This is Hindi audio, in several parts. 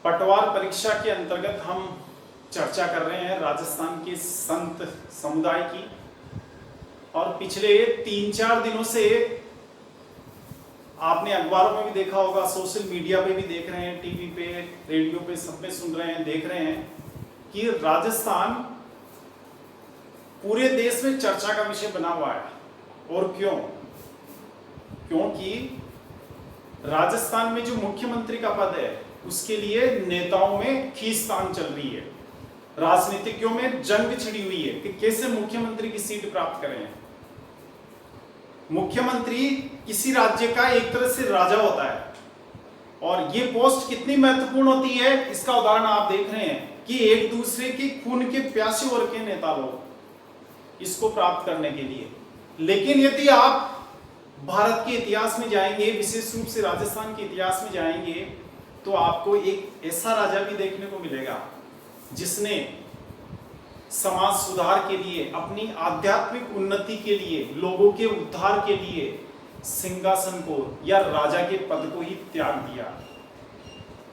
पटवार परीक्षा के अंतर्गत हम चर्चा कर रहे हैं राजस्थान के संत समुदाय की। और पिछले 3-4 दिनों से आपने अखबारों में भी देखा होगा, सोशल मीडिया पे भी देख रहे हैं, टीवी पे, रेडियो पे, सब पे सुन रहे हैं, देख रहे हैं कि राजस्थान पूरे देश में चर्चा का विषय बना हुआ है। और क्यों? क्योंकि राजस्थान में जो मुख्यमंत्री का पद है उसके लिए नेताओं में खींचतान चल रही है, राजनीतिज्ञों में जंग छिड़ी हुई है कि कैसे मुख्यमंत्री की सीट प्राप्त करें। मुख्यमंत्री किसी राज्य का एक तरह से राजा होता है, और ये पोस्ट कितनी महत्वपूर्ण होती है इसका उदाहरण आप देख रहे हैं कि एक दूसरे के खून के प्यासे वर्ग के नेता लोग इसको प्राप्त करने के लिए। लेकिन यदि आप भारत के इतिहास में जाएंगे, विशेष रूप से राजस्थान के इतिहास में जाएंगे, तो आपको एक ऐसा राजा भी देखने को मिलेगा जिसने समाज सुधार के लिए, अपनी आध्यात्मिक उन्नति के लिए, लोगों के उद्धार के लिए सिंहासन को या राजा के पद को ही त्याग दिया।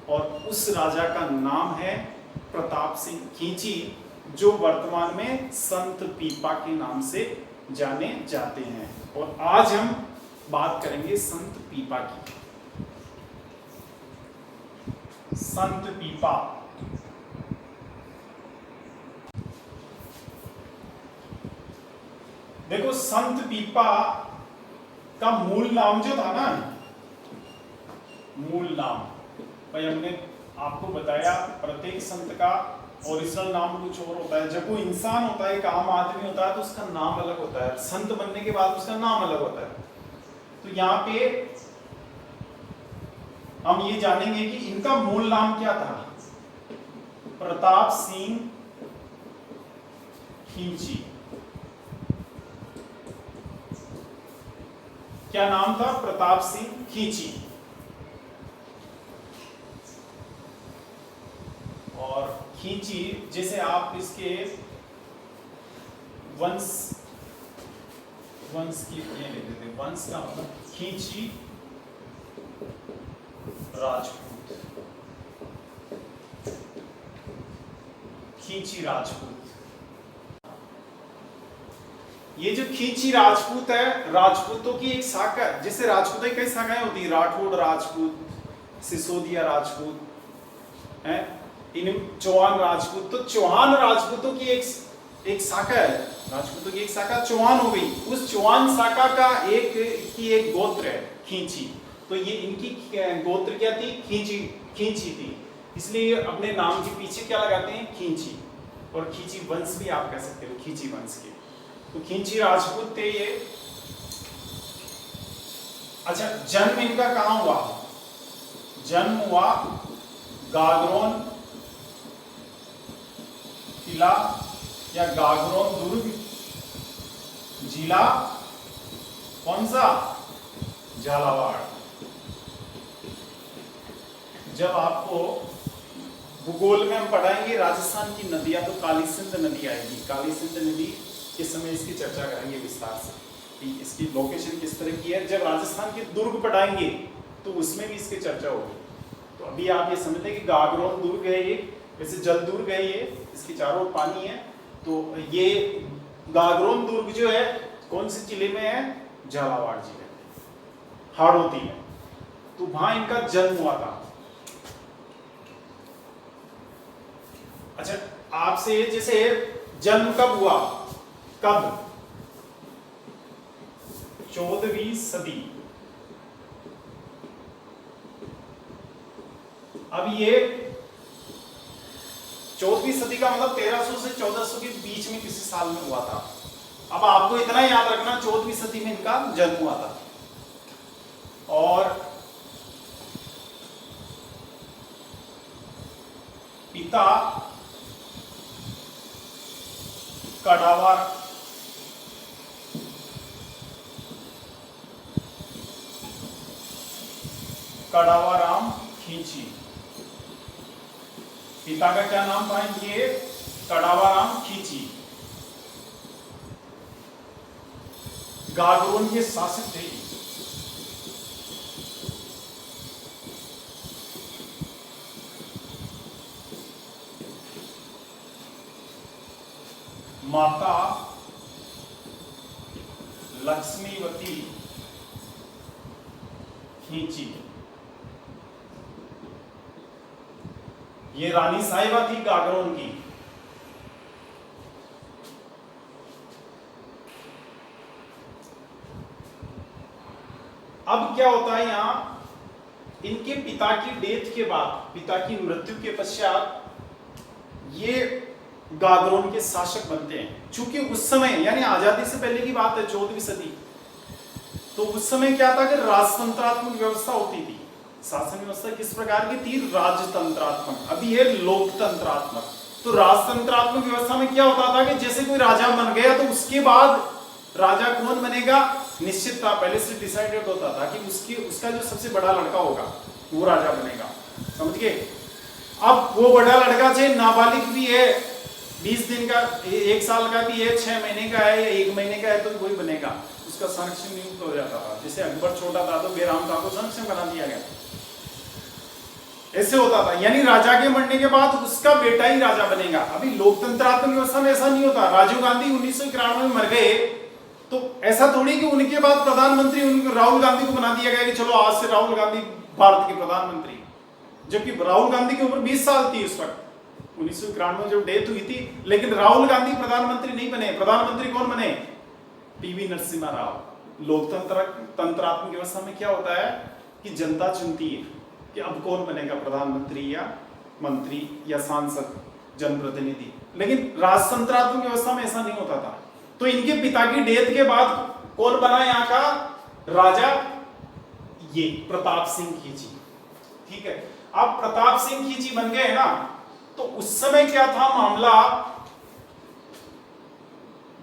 और उस राजा का नाम है प्रताप सिंह खींची, जो वर्तमान में संत पीपा के नाम से जाने जाते हैं। और आज हम बात करेंगे संत पीपा की। संत पीपा देखो, संत पीपा का मूल नाम जो था ना, मूल नाम भाई हमने आपको बताया, प्रत्येक संत का ओरिजिनल नाम कुछ और होता है। जब कोई इंसान होता है, एक आम आदमी होता है, तो उसका नाम अलग होता है। संत बनने के बाद उसका नाम अलग होता है। तो यहाँ पे हम ये जानेंगे कि इनका मूल नाम क्या था। प्रताप सिंह खींची, क्या नाम था? प्रताप सिंह खींची। और खींची, जैसे आप इसके वंश की ये ले लेते, वंश का मतलब खींची राजपूत, खींची राजपूत। ये जो खींची राजपूत है, राजपूतों की एक शाखा है। जैसे राजपूतों की कई शाखाएं होती है, राठौड़ राजपूत, सिसोदिया राजपूत है, इन चौहान राजपूत। तो चौहान राजपूतों की एक शाखा है, राजपूतों की एक शाखा चौहान हो गई। उस चौहान शाखा का एक गोत्र है खींची। तो ये इनकी गोत्र क्या थी? खींची थी। इसलिए अपने नाम के पीछे क्या लगाते हैं? खींची। और खींची वंश भी आप कह सकते हो, खींची वंश के। तो खींची राजपूत थे ये। अच्छा, जन्म इनका कहां हुआ? जन्म हुआ गागरोन किला या गागरोन दुर्ग, जिला कौन सा? झालावाड़। जब आपको भूगोल में हम पढ़ाएंगे राजस्थान की नदियां, तो काली सिंध नदी आएगी। काली सिंध नदी के समय इसकी चर्चा करेंगे विस्तार से कि इसकी लोकेशन किस तरह की है। जब राजस्थान के दुर्ग पढ़ाएंगे तो उसमें भी इसकी चर्चा होगी। तो अभी आप ये समझते हैं कि गागरोन दुर्ग है ये, वैसे जल दुर्ग है ये, इसके चारों ओर पानी है। तो ये गागरोन दुर्ग जो है कौन से जिले में है? झालावाड़ जिले में, हाड़ौती में। तो वहां इनका जन्म हुआ था। अच्छा, आपसे जैसे जन्म कब हुआ? कब? 14वीं सदी। अब ये 14वीं सदी का मतलब 1300 से 1400 के बीच में किसी साल में हुआ था। अब आपको इतना याद रखना, 14वीं सदी में इनका जन्म हुआ था। और पिता कड़ावाराम खींची। पिता का क्या नाम पाएंगे? कड़ावाराम खींची। गागरोन के शासक थे। माता लक्ष्मीवती खींची। ये रानी साहिबा थी गागरोन की। अब क्या होता है यहां, इनके पिता की डेथ के बाद, पिता की मृत्यु के पश्चात ये गागरोन के शासक बनते हैं। चूंकि उस समय यानी आजादी से पहले की बात है, 14वीं सदी, तो उस समय क्या था कि राजतंत्रात्मक व्यवस्था होती थी। शासन व्यवस्था किस प्रकार की थी? राजतंत्रात्मक। अभी है लोकतंत्रात्मक। तो राजतंत्रात्मक व्यवस्था में क्या होता था कि जैसे कोई राजा बन गया तो उसके बाद राजा कौन बनेगा निश्चित था, पहले से डिसाइडेड होता था कि उसका जो सबसे बड़ा लड़का होगा वो राजा बनेगा। समझ गए? अब वो बड़ा लड़का चाहे नाबालिग भी है, 20 दिन का, 1 साल का भी है, 6 महीने का है या 1 महीने का है, तो वही बनेगा। उसका संरक्षण नियुक्त हो जाता था। जैसे अकबर छोटा था तो बेराम खां को संरक्षण बना दिया गया, ऐसे होता था। यानी राजा के मरने के बाद उसका बेटा ही राजा बनेगा। अभी लोकतंत्रात्मक व्यवस्था में ऐसा नहीं होता। राजीव गांधी 1991 में मर गए तो ऐसा थोड़ी कि उनके बाद प्रधानमंत्री राहुल गांधी को बना दिया गया कि चलो आज से राहुल गांधी भारत के प्रधानमंत्री, जबकि राहुल गांधी की उम्र 20 साल थी उस वक्त, 1991 में जब डेथ हुई थी। लेकिन राहुल गांधी प्रधानमंत्री नहीं बने। प्रधानमंत्री कौन बने? पीवी नरसिम्हा राव। लोकतंत्रात्मक व्यवस्था में क्या होता है कि जनता चुनती है कि अब कौन बनेगा प्रधानमंत्री या मंत्री या सांसद, जनप्रतिनिधि। लेकिन राजतंत्रात्मक व्यवस्था में ऐसा नहीं होता था। तो इनके पिता की डेथ के बाद कौन बना यहाँ का राजा? ये प्रताप सिंह खींची। ठीक है, अब प्रताप सिंह खींची बन गए ना, तो उस समय क्या था मामला,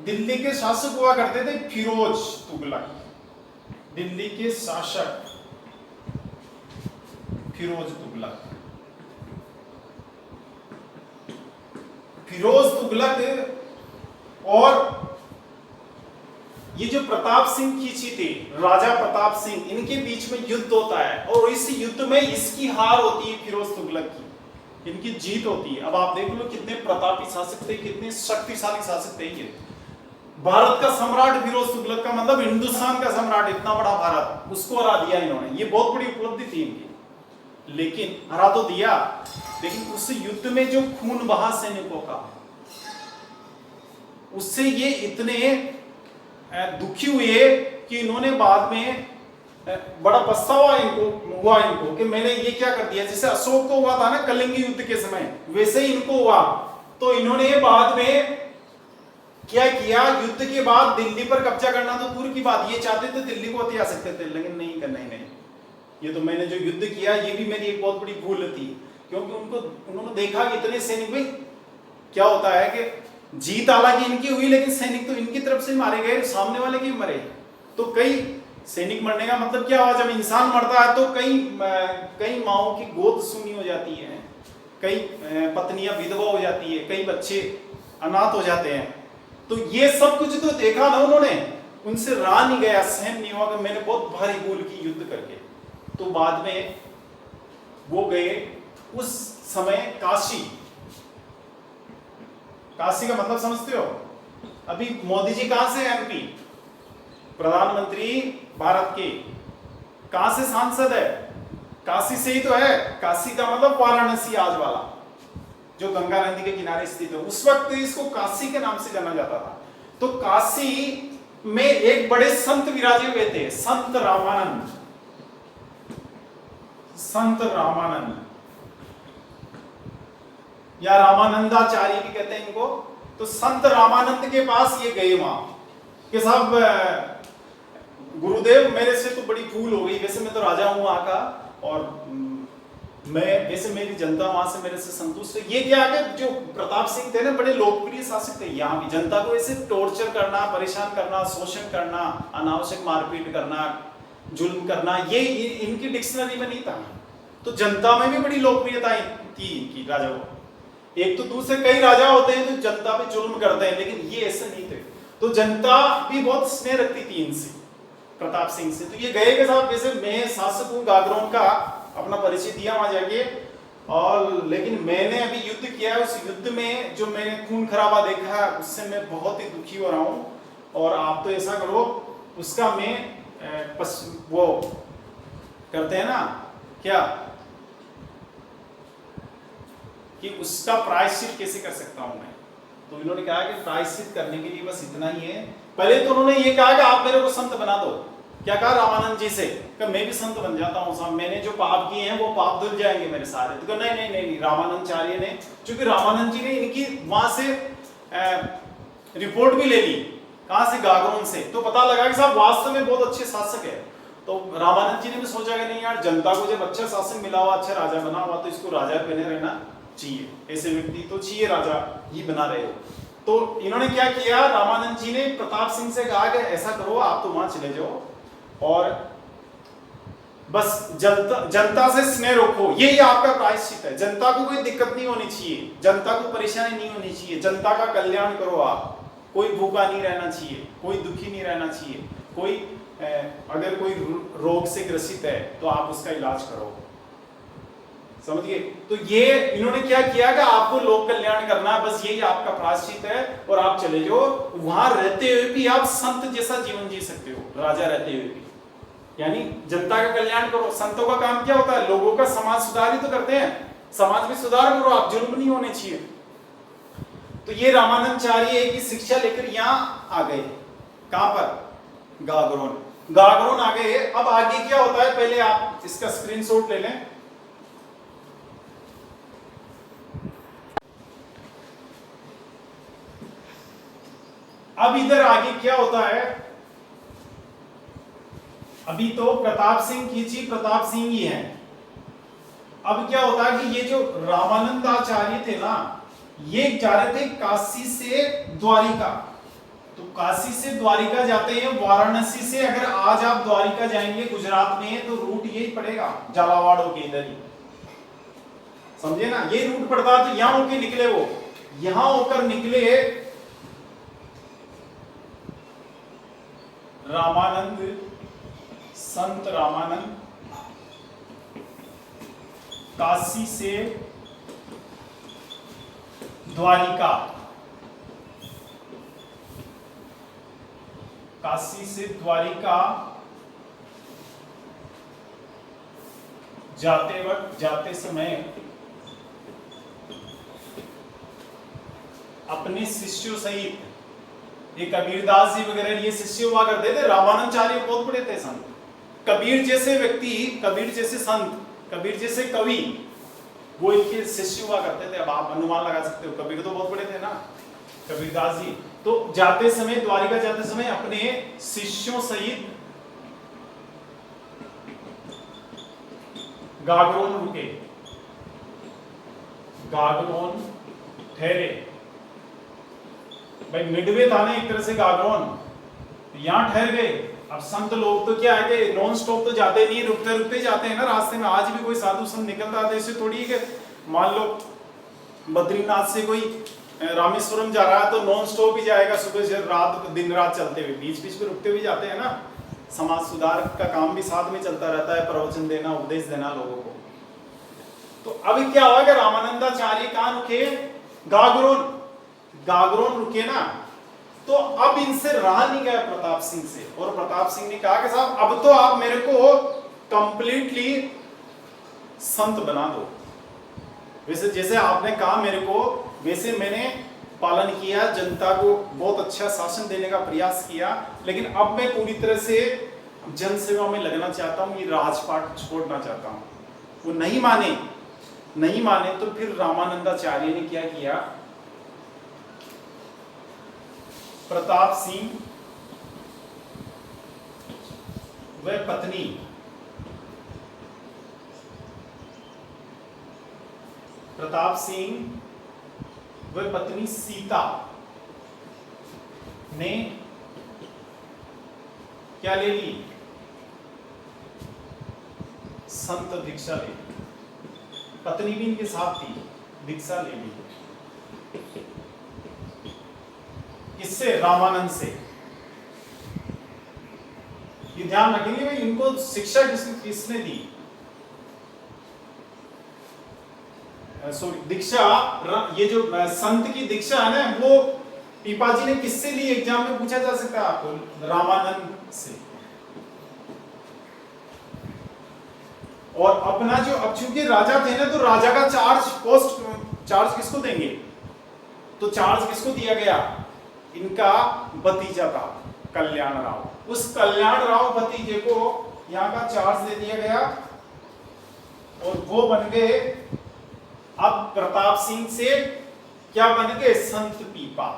दिल्ली के शासक हुआ करते थे फिरोज तुगलक। दिल्ली के शासक फिरोज तुगलक। फिरोज तुगलक और ये जो प्रताप सिंह खींची थी, राजा प्रताप सिंह, इनके बीच में युद्ध होता है और इस युद्ध में इसकी हार होती है फिरोज तुगलक की, इनकी जीत होती है। अब आप देख लो कितने प्रतापी शासक थे, कितने शक्तिशाली शासक थे ये। भारत का सम्राट फिरोज तुगलक का मतलब हिंदुस्तान का सम्राट, इतना बड़ा भारत, उसको हरा दिया इन्होंने। ये बहुत बड़ी उपलब्धि थी इनकी। लेकिन हरा तो दिया, लेकिन उस युद्ध में जो खून बहा सैनिकों का, उससे ये इतने दुखी हुए कि इन्होंने बाद में बड़ा पछतावा हुआ इनको कि मैंने ये क्या कर दिया। जैसे अशोक को हुआ था ना कलिंग युद्ध के समय, वैसे ही इनको हुआ। तो इन्होंने बाद में क्या किया, युद्ध के बाद दिल्ली पर कब्जा करना तो दूर की बात, ये चाहते थे दिल्ली को हथिया सकते थे, लेकिन नहीं करना ही नहीं। ये तो मैंने जो युद्ध किया ये भी मेरी एक बहुत बड़ी भूल थी, क्योंकि उन्होंने देखा कि इतने सैनिक, भाई क्या होता है कि जीत हालांकि इनकी हुई लेकिन सैनिक तो इनकी तरफ से मारे गए, सामने वाले के मरे। तो कई सैनिक मरने का मतलब क्या हुआ, जब इंसान मरता है तो कई माओं की गोद सूनी हो जाती है, कई पत्नियां विधवा हो जाती है, कई बच्चे अनाथ हो जाते हैं। तो ये सब कुछ तो देखा ना उन्होंने, उनसे रहा नहीं गया, सहन नहीं हुआ कि मैंने बहुत भारी भूल की युद्ध करके। तो बाद में वो गए उस समय काशी। काशी का मतलब समझते हो? अभी मोदी जी कहां से? एमपी, प्रधानमंत्री भारत के। कहां से सांसद है? काशी से ही तो है। काशी का मतलब वाराणसी आज वाला, जो गंगा नदी के किनारे स्थित है। उस वक्त इसको काशी के नाम से जाना जाता था। तो काशी में एक बड़े संत विराजे हुए थे, संत रामानंद। संत रामानंद या रामानंदाचार्य भी कहते हैं इनको। तो संत रामानंद के पास ये गए वहां कि साहब गुरुदेव मेरे से तो बड़ी भूल हो गई, वैसे मैं तो राजा हूं वहां का, और मैं वैसे मेरी जनता वहां से मेरे से संतुष्ट है। ये क्या है, जो प्रताप सिंह थे ना बड़े लोकप्रिय शासक थे यहाँ की। जनता को ऐसे टॉर्चर करना, परेशान करना, शोषण करना, अनावश्यक मारपीट करना, जुल्म करना, ये इनकी डिक्शनरी में नहीं था। तो जनता में भी बड़ी लोकप्रियता थी इनकी राजाओं। एक तो दूसरे कई राजा होते हैं तो जनता पे जुल्म करते हैं, लेकिन ये ऐसे नहीं थे। तो जनता भी बहुत स्नेह रखती थी इनसे, प्रताप सिंह से। तो ये गए के साथ, वैसे मैं शासक हूँ गागरोन का, अपना परिचय दिया वहां जाके। और लेकिन मैंने अभी युद्ध किया है, उस युद्ध में जो मैंने खून खराबा देखा है उससे मैं बहुत ही दुखी हो रहा हूँ। और आप तो ऐसा करो, उसका मैं वो करते हैं ना क्या, कि उसका प्रायश्चित कैसे कर सकता हूं मैं। तो इन्होंने कहा कि प्रायश्चित करने के लिए बस इतना ही है। पहले तो उन्होंने ये कहा कि आप मेरे को संत बना दो। क्या कहा रामानंद जी से कि मैं भी संत बन जाता हूं साहब, मैंने जो पाप किए हैं वो पाप धुल जाएंगे मेरे सारे। तो नहीं नहीं नहीं नहीं, रामानंदाचार्य ने, क्योंकि रामानंद जी ने इनकी वहां से रिपोर्ट भी ले ली, कहां से, गागरोन से। तो पता लगा कि साहब वास्तव में बहुत अच्छे शासक है। तो रामानंद जी ने भी सोचा कि नहीं यार, जनता को जब अच्छा शासन मिला हुआ, अच्छा राजा बना हुआ, तो इसको राजा बने रहना चाहिए, ऐसे व्यक्ति तो चाहिए राजा ही बना रहे हो। तो इन्होंने क्या किया, रामानंद जी ने प्रताप सिंह से कहा कि ऐसा करो, आप तो वहां चले जाओ और बस जनता से स्नेह रखो, यही आपका प्रायश्चित है। जनता को कोई दिक्कत नहीं होनी चाहिए, जनता को परेशानी नहीं होनी चाहिए, जनता का कल्याण करो आप। कोई भूखा नहीं रहना चाहिए, कोई दुखी नहीं रहना चाहिए, कोई अगर कोई रोग से ग्रसित है तो आप उसका इलाज करो, समझिए। तो ये इन्होंने क्या किया कि आपको लोक कल्याण करना है, बस यही आपका प्रायश्चित है। और आप चले जाओ, वहां रहते हुए भी आप संत जैसा जीवन जी सकते हो, राजा रहते हुए भी, यानी जनता का कल्याण करो। संतों का काम क्या होता है, लोगों का समाज सुधार ही तो करते हैं, समाज में सुधार करो आप, जुल्म नहीं होने चाहिए। तो ये रामानंदाचार्य की शिक्षा लेकर यहां आ गए, कहां पर, गागरोन। गागरोन आ गए। अब आगे क्या होता है, पहले आप इसका स्क्रीनशॉट ले लें। अब इधर आगे क्या होता है, अभी तो प्रताप सिंह खींची, प्रताप सिंह ही है। अब क्या होता है कि ये जो रामानंदाचार्य थे ना, ये जा रहे थे काशी से द्वारिका। तो काशी से द्वारिका जाते हैं, वाराणसी से अगर आज आप द्वारिका जाएंगे गुजरात में, तो रूट यही पड़ेगा, झालावाड़ के इधर ही, समझे ना, ये रूट पड़ता है। तो यहां होके निकले, वो यहां होकर निकले रामानंद, संत रामानंद, काशी से द्वारिका, काशी से द्वारिका जाते वक्त, जाते समय अपने शिष्यों सहित, ये कबीरदास जी वगैरह ये शिष्य हुआ करते थे। रामानंदाचार्य बहुत बड़े थे संत, कबीर जैसे व्यक्ति, कबीर जैसे संत, कबीर जैसे कवि, वो इनके शिष्य हुआ करते थे। अब आप अनुमान लगा सकते हो, कबीर तो बहुत बड़े थे ना, कबीरदास जी। तो जाते समय, द्वारिका जाते समय अपने शिष्यों सहित गागरोन रुके, गागरोन ठहरे। भाई मिडवे था ना एक तरह से गागरोन, यहां ठहर गए। अब संत लोग तो क्या है कि नॉन स्टॉप तो जाते नहीं, रुकते रुकते जाते हैं ना रास्ते में। आज भी कोई साधु संत निकलता है तो ऐसे थोड़ी है कि मान लो बद्रीनाथ से कोई रामेश्वरम जा रहा है तो नॉन स्टॉप ही जाएगा, सुबह से रात, दिन रात चलते हुए, बीच बीच में रुकते हुए जाते हैं ना। समाज सुधार का काम भी साथ में चलता रहता है, प्रवचन देना, उपदेश देना लोगों को। तो अभी क्या हुआ कि रामानंदाचार्य कहां रुके, गागरोन, गागरोन रुके ना। तो अब इनसे रहा नहीं गया प्रताप सिंह से, और प्रताप सिंह ने कहा कि साहब अब तो आप मेरे को कंप्लीटली संत बना दो। वैसे जैसे आपने कहा मेरे को, वैसे मैंने पालन किया, जनता को बहुत अच्छा शासन देने का प्रयास किया, लेकिन अब मैं पूरी तरह से जन सेवा में लगना चाहता हूँ, ये राजपाट छोड़ना चाहता हूँ। वो नहीं माने, नहीं माने तो फिर रामानंदाचार्य ने क्या किया, प्रताप सिंह व पत्नी, प्रताप सिंह व पत्नी सीता ने क्या ले ली, संत दीक्षा ले ली। पत्नी भी इनके साथ थी, दीक्षा ले ली। किससे, रामानंद से। ये ध्यान रखेंगे भाई, इनको शिक्षा किसने दी, सॉरी दीक्षा, ये जो संत की दीक्षा है ना, वो पीपा जी ने किससे ली? एग्जाम में पूछा जा सकता है आपको, रामानंद से। और अपना जो, अब चूंकि राजा थे ना, तो राजा का चार्ज किसको देंगे? तो चार्ज किसको दिया गया? इनका भतीजा था कल्याण राव। उस कल्याण राव भतीजे को यहाँ का चार्ज दे दिया गया और वो बन गए अब प्रताप सिंह से क्या बन गए? संत पीपा।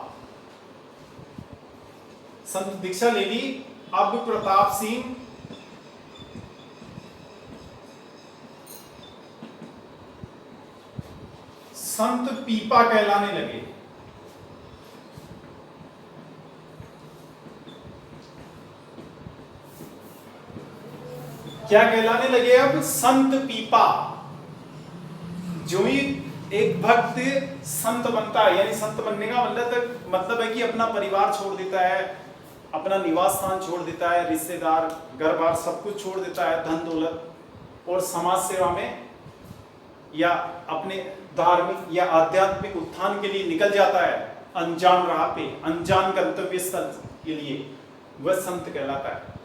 संत दीक्षा ले ली, अब प्रताप सिंह संत पीपा कहलाने लगे। क्या कहलाने लगे? अब संत पीपा। जो ही एक भक्त संत बनता है, यानी संत बनने का मतलब है कि अपना परिवार छोड़ देता है, अपना निवास स्थान छोड़ देता है, रिश्तेदार, घर बार सब कुछ छोड़ देता है, धन दौलत, और समाज सेवा में या अपने धार्मिक या आध्यात्मिक उत्थान के लिए निकल जाता है, अनजान राह पे, अनजान गंतव्य स्थल के लिए, वह संत कहलाता है।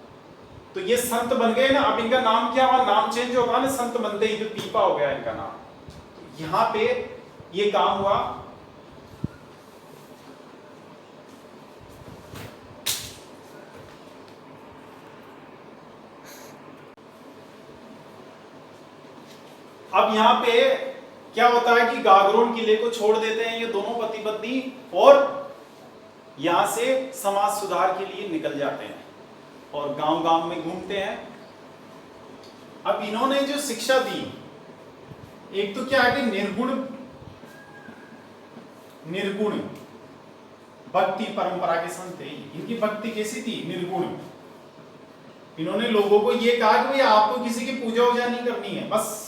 तो ये संत बन गए ना। अब इनका नाम क्या हुआ? नाम चेंज होगा ना, संत बनते ही, तो पीपा हो गया इनका नाम। तो यहां पे ये काम हुआ। अब यहां पे क्या होता है कि गागरोन किले को छोड़ देते हैं ये दोनों पति पत्नी, और यहां से समाज सुधार के लिए निकल जाते हैं और गांव-गांव में घूमते हैं। अब इन्होंने जो शिक्षा दी, एक तो क्या है कि निर्गुण भक्ति परंपरा के संत थे। इनकी भक्ति कैसी थी? निर्गुण। इन्होंने लोगों को ये कहा कि भाई आपको किसी की पूजा वूजा नहीं करनी है, बस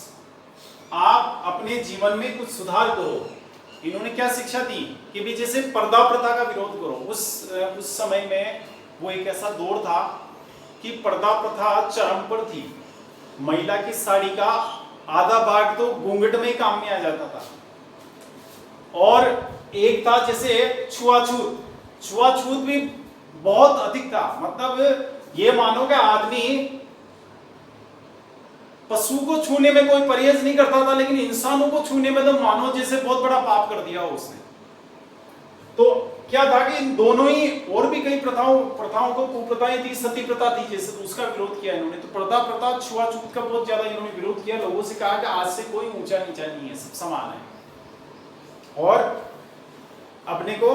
आप अपने जीवन में कुछ सुधार करो। इन्होंने क्या शिक्षा दी कि भी जैसे पर्दा प्रथा का विरोध करो। उस समय में वो एक ऐसा दौर था कि पर्दा प्रथा चरम पर थी। महिला की साड़ी का आधा भाग तो घूंघट में ही काम में आ जाता था। और एक था जैसे छुआछूत भी बहुत अधिक था। मतलब ये मानो कि आदमी पशु को छूने में कोई परहेज नहीं करता था, लेकिन इंसानों को छूने में तो मानो जैसे बहुत बड़ा पाप कर दिया उसने। तो क्या था कि इन दोनों ही, और भी कई प्रथाओं को कुप्रथाएं थी, सती प्रथा थी जैसे, तो उसका विरोध किया इन्होंने। तो पर्दा प्रथा, छुआछूत का बहुत ज्यादा इन्होंने विरोध किया। लोगों से कहा कि आज से कोई ऊंचा नीचा नहीं है, सब समान है, और अपने को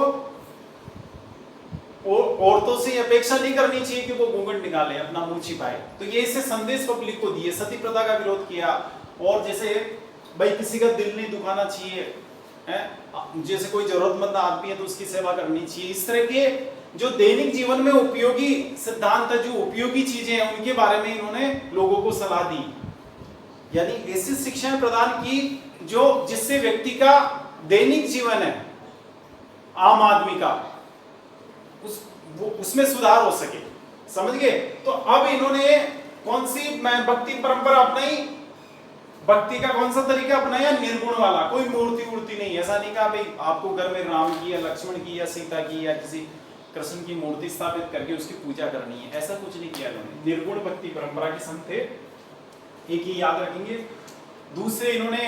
औरतों से अपेक्षा नहीं करनी चाहिए कि वो घूंघट निकाले, अपना मुंह छिपाए। तो ये इससे संदेश पब्लिक को दिए। सती प्रथा का विरोध किया, और जैसे भाई किसी का दिल नहीं दुखाना चाहिए, जैसे कोई जरूरतमंद आदमी है तो उसकी सेवा करनी चाहिए। इस तरह के जो दैनिक जीवन में उपयोगी सिद्धांत है, जो उपयोगी चीजें हैं, उनके बारे में इन्होंने लोगों को सलाह दी। यानी ऐसी शिक्षाएं प्रदान की जो जिससे व्यक्ति का दैनिक जीवन है, आम आदमी का, उसमें सुधार हो सके। समझ गए? तो अब इन्होंने कौन सी भक्ति परंपरा अपनाई? भक्ति का कौन सा तरीका अपनाया? निर्गुण वाला। कोई मूर्ति नहीं। ऐसा नहीं कहा भाई आपको घर में राम की या लक्ष्मण की या सीता की या किसी कृष्ण की मूर्ति स्थापित करके उसकी पूजा करनी है, ऐसा कुछ नहीं किया इन्होंने। निर्गुण भक्ति परंपरा के संत थे, एक ही याद रखेंगे। दूसरे, इन्होंने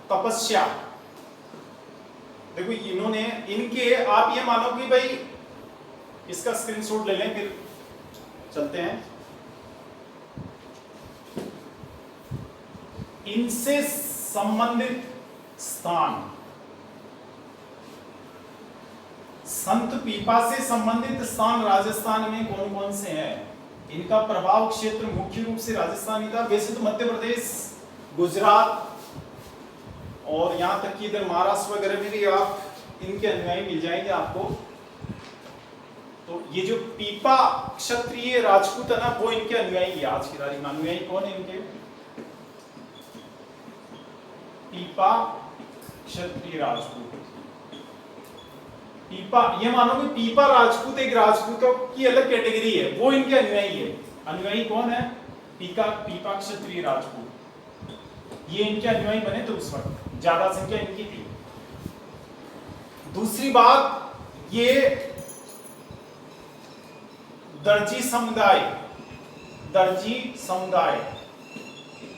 तपस्या, देखो इन्होंने, इनके, आप ये मानो कि भाई इसका स्क्रीनशॉट ले लें, फिर चलते हैं। इनसे संबंधित स्थान, संत पीपा से संबंधित स्थान राजस्थान में कौन कौन से हैं? इनका प्रभाव क्षेत्र मुख्य रूप से राजस्थानी था। वैसे तो मध्य प्रदेश, गुजरात और यहां तक कि इधर महाराष्ट्र वगैरह में भी आप इनके अनुयायी मिल जाएंगे आपको। तो ये जो पीपा क्षत्रिय राजपूत है ना, वो इनके अनुयायी है। आज की तारीख में अनुयायी कौन है इनके? पीपा क्षत्रिय राजपूत। पीपा, ये मानो कि पीपा राजपूत एक राजपूतों की अलग कैटेगरी है, वो इनके अनुयायी है। अनुयायी कौन है? पीपा क्षत्रिय राजपूत, ये इनके अनुयायी बने थे उस वक्त, ज्यादा संख्या इनकी थी। दूसरी बात, ये दर्जी समुदाय,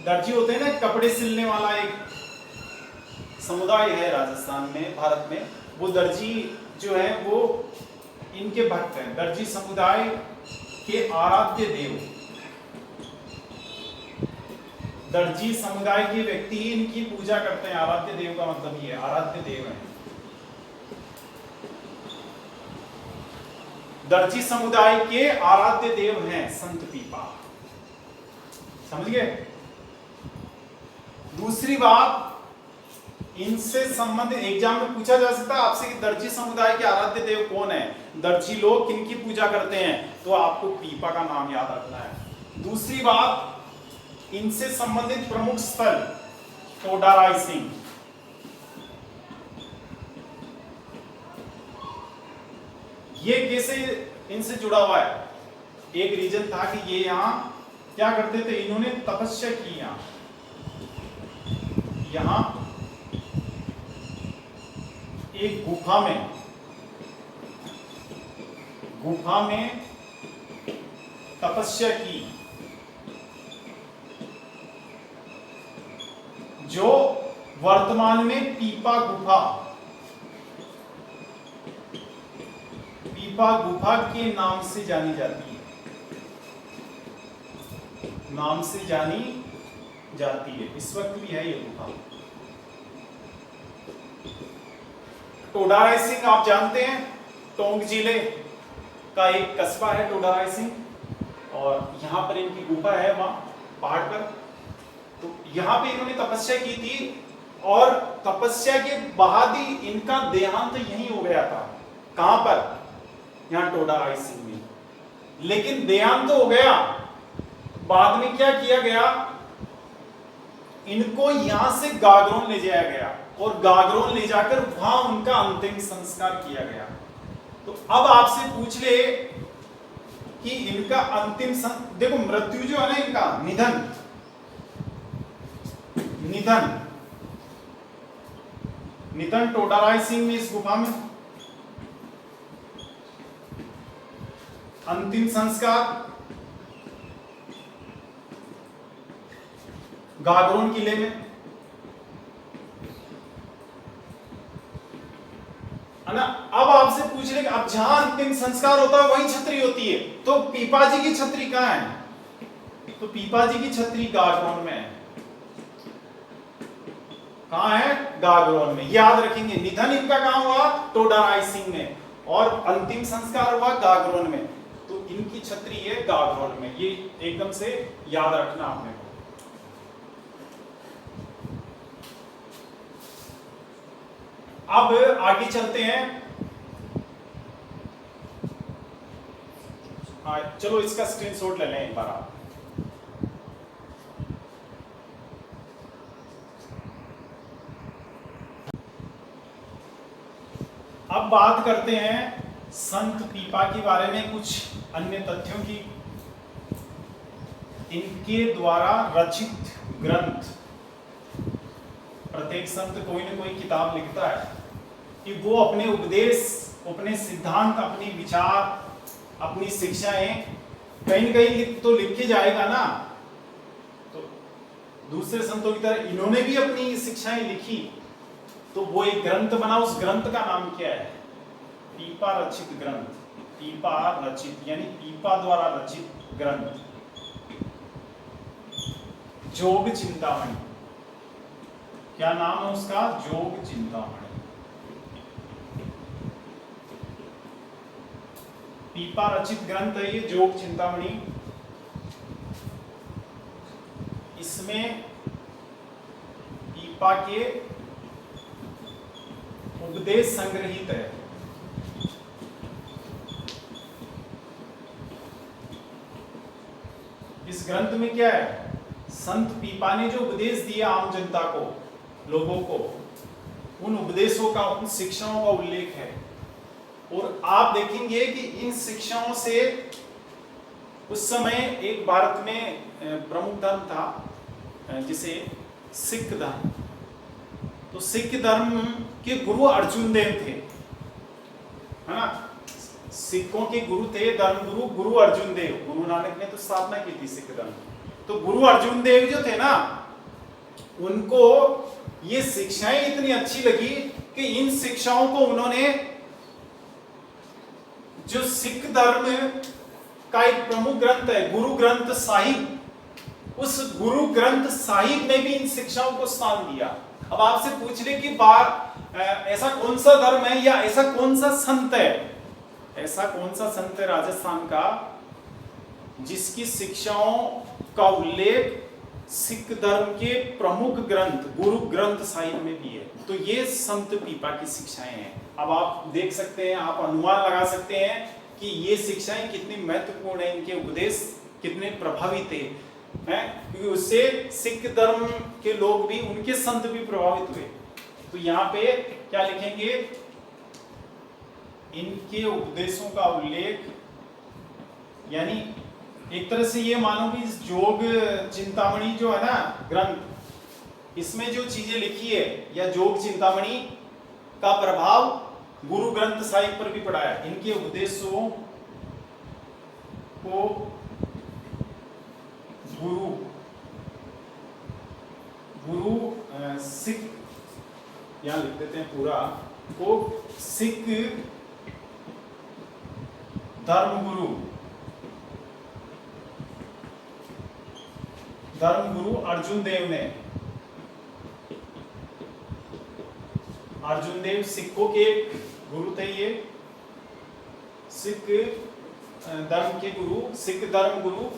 दर्जी होते हैं ना, कपड़े सिलने वाला एक समुदाय है राजस्थान में, भारत में। वो दर्जी जो है वो इनके भक्त हैं। दर्जी समुदाय के आराध्य देव, दर्जी समुदाय के व्यक्ति इनकी पूजा करते हैं। आराध्य देव का मतलब ये आराध्य देव है। दर्जी समुदाय के आराध्य देव हैं संत पीपा, समझ गए। दूसरी बात, इनसे संबंधित एग्जाम में पूछा जा सकता है आपसे कि दर्जी समुदाय के आराध्य देव कौन है, दर्जी लोग किनकी पूजा करते हैं, तो आपको पीपा का नाम याद रखना है। दूसरी बात, इनसे संबंधित प्रमुख स्थल टोडा रायसिंह, ये कैसे इनसे जुड़ा हुआ है। एक रीजन था कि ये यहां क्या करते थे, इन्होंने तपस्या की यहां एक गुफा में तपस्या की, जो वर्तमान में पीपा गुफा के नाम से जानी जाती है, इस वक्त भी है ये गुफा। टोडा रायसिंह आप जानते हैं, टोंक जिले का एक कस्बा है टोडा रायसिंह, और यहाँ पर इनकी गुफा है, वहाँ पहाड़ पर। तो यहाँ पे इन्होंने तपस्या की थी, और तपस्या के बाद ही इनका देहांत यहीं हो गया था। कहां पर? यहाँ टोडा रायसिंह में। लेकिन देहांत तो हो गया, बाद में क्या किया गया, इनको यहां से गागरोन ले जाया गया, और गागरोन ले जाकर वहां उनका अंतिम संस्कार किया गया। तो अब आपसे पूछ ले कि इनका अंतिम देखो, मृत्यु जो है ना, इनका निधन टोडा रायसिंह में, इस गुफा में। अंतिम संस्कार गागरोन किले में, है ना। अब आपसे पूछ ले कि अब जहां अंतिम संस्कार होता है वहीं छतरी होती है, तो पीपा जी की छतरी कहां है? तो पीपा जी की छतरी गागरोन में है। कहां है? गागरोन में। याद रखेंगे, निधन इनका कहां हुआ? टोडा रायसिंह में, और अंतिम संस्कार हुआ गागरोन में। तो इनकी छतरी है गागरोन में, ये एकदम से याद रखना आपने। अब आगे चलते हैं। हाँ, चलो इसका स्क्रीनशॉट ले लें एक बार आप। अब बात करते हैं संत पीपा के बारे में, कुछ अन्य तथ्यों की। इनके द्वारा रचित ग्रंथ, प्रत्येक संत कोई ना कोई किताब लिखता है कि वो अपने उपदेश, अपने सिद्धांत, अपनी विचार, अपनी शिक्षाएं कहीं न कहीं तो लिख के जाएगा ना। तो दूसरे संतों की तरह इन्होंने भी अपनी शिक्षाएं लिखी, तो वो एक ग्रंथ बना। उस ग्रंथ का नाम क्या है? पीपा रचित ग्रंथ। पीपा रचित यानी पीपा द्वारा रचित ग्रंथ, जोग चिंतामणि। क्या नाम है उसका? जोग चिंतामणि। पीपा रचित ग्रंथ है ये जोग चिंतामणि। इसमें पीपा के उपदेश संग्रहित है। इस ग्रंथ में क्या है? संत पीपा ने जो उपदेश दिया आम जनता को, लोगों को, उन उपदेशों का, उन शिक्षाओं का उल्लेख है। और आप देखेंगे कि इन शिक्षाओं से उस समय एक भारत में प्रमुख धर्म था जिसे सिख धर्म। तो सिख धर्म के गुरु अर्जुन देव थे, है ना। सिखों के गुरु थे धर्म गुरु गुरु अर्जुन देव। गुरु नानक ने तो स्थापना की थी सिख धर्म। तो गुरु अर्जुन देव जो थे ना, उनको ये शिक्षाएं इतनी अच्छी लगी कि इन शिक्षाओं को उन्होंने जो सिख धर्म का एक प्रमुख ग्रंथ है गुरु ग्रंथ साहिब, उस गुरु ग्रंथ साहिब में भी इन शिक्षाओं को स्थान दिया। अब आपसे पूछने की बात, ऐसा कौन सा धर्म है या ऐसा कौन सा संत है, ऐसा कौन सा संत है राजस्थान का जिसकी शिक्षाओं का उल्लेख सिख धर्म के प्रमुख ग्रंथ गुरु ग्रंथ साहिब में भी है? तो ये संत पीपा की शिक्षाएं हैं। अब आप देख सकते हैं, आप अनुमान लगा सकते हैं कि ये शिक्षाएं कितनी महत्वपूर्ण है, इनके उपदेश कितने प्रभावी थे, हैं, क्योंकि उससे सिख धर्म के लोग भी, उनके संत भी प्रभावित हुए। तो यहाँ पे क्या लिखेंगे, इनके उपदेशों का उल्लेख, यानी एक तरह से ये मानो कि जोग चिंतामणि जो है ना ग्रंथ, इसमें जो चीजें लिखी है या जोग चिंतामणि का प्रभाव गुरु ग्रंथ साहिब पर भी पड़ा है। इनके उपदेशों को गुरु सिख, यहां लिख देते हैं पूरा, को सिख धर्म गुरु अर्जुन देव ने, अर्जुन देव सिखों के गुरु थे, ये सिख धर्म के गुरु, सिख धर्म गुरु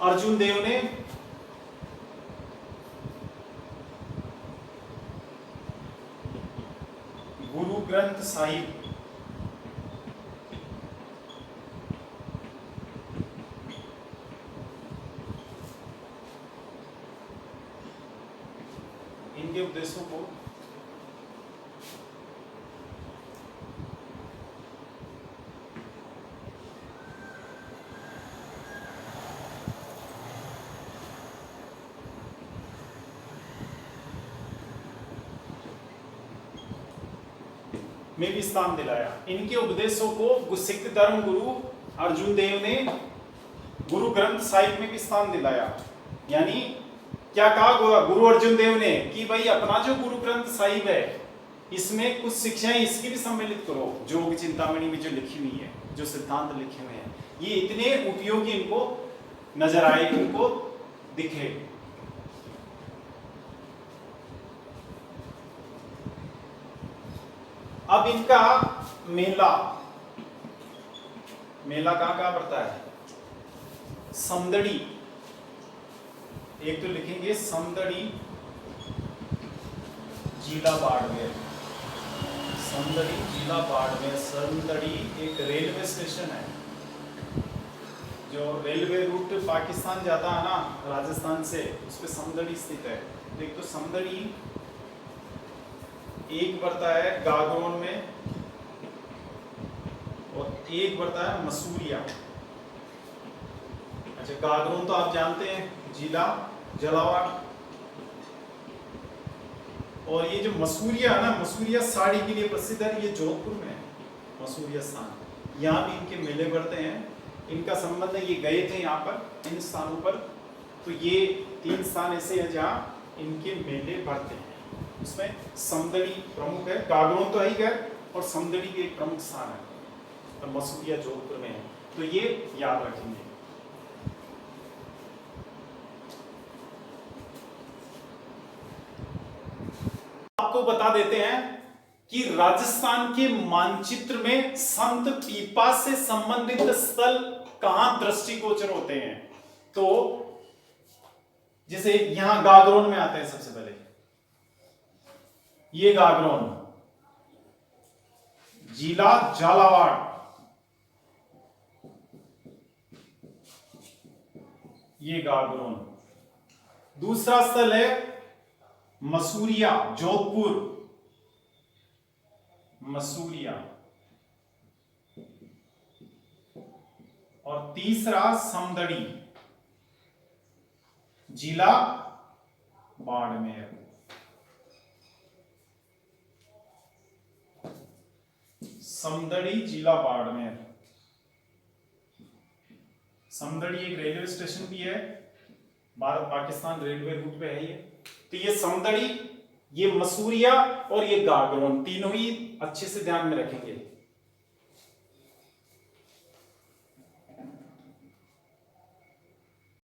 अर्जुन देव ने गुरु ग्रंथ साहिब इनके उपदेशों को में भी स्थान दिलाया। इनके उपदेशों को सिख धर्म गुरु अर्जुन देव ने गुरु ग्रंथ साहिब में भी स्थान दिलाया। यानी क्या कहा गुरु अर्जुन देव ने कि भाई अपना जो गुरु ग्रंथ साहिब है इसमें कुछ शिक्षाएं इसकी भी सम्मिलित करो, जोग चिंतामणि में जो लिखी हुई है, जो सिद्धांत लिखे हुए हैं, ये इतने उपयोगी इनको नजर आए, इनको दिखे। अब इनका मेला कहाँ पड़ता है? समदड़ी, एक तो लिखेंगे समदड़ी जिला बाड़मेर, समदड़ी जिला बाड़मेर। समदड़ी एक रेलवे स्टेशन है, जो रेलवे रूट पाकिस्तान जाता है ना राजस्थान से, उस पे समदड़ी स्थित है। एक तो समदड़ी एक पड़ता है गागरोन में और एक पड़ता है मसूरिया। अच्छा, गागरोन तो आप जानते हैं, जिला झालावाड़। और ये जो मसूरिया है ना, मसूरिया साड़ी के लिए प्रसिद्ध है, ये जोधपुर में है मसूरिया स्थान। यहाँ भी इनके मेले बढ़ते हैं, इनका संबंध है, ये गए थे यहाँ पर इन स्थानों पर। तो ये 3 स्थान ऐसे हैं जहाँ इनके मेले बढ़ते हैं। उसमें समदड़ी प्रमुख है, गागरोन तो ही है, और समदड़ी भी एक प्रमुख स्थान है, तो मसूरिया जोधपुर में है। तो ये याद रखेंगे। आपको बता देते हैं कि राजस्थान के मानचित्र में संत पीपा से संबंधित स्थल कहां दृष्टिगोचर होते हैं। तो जैसे यहां गागरोन में आते हैं सबसे पहले, ये गागरोन, जिला झालावाड़, ये गागरोन। दूसरा स्थल है मसूरिया जोधपुर, मसूरिया। और तीसरा समदड़ी, जिला बाड़मेर। समदड़ी, जिला बाड़मेर। समदड़ी एक रेलवे स्टेशन भी है, भारत पाकिस्तान रेलवे रूट पे है ये। तो ये समदड़ी, ये मसूरिया और ये गागरोन, तीनों ही अच्छे से ध्यान में रखेंगे।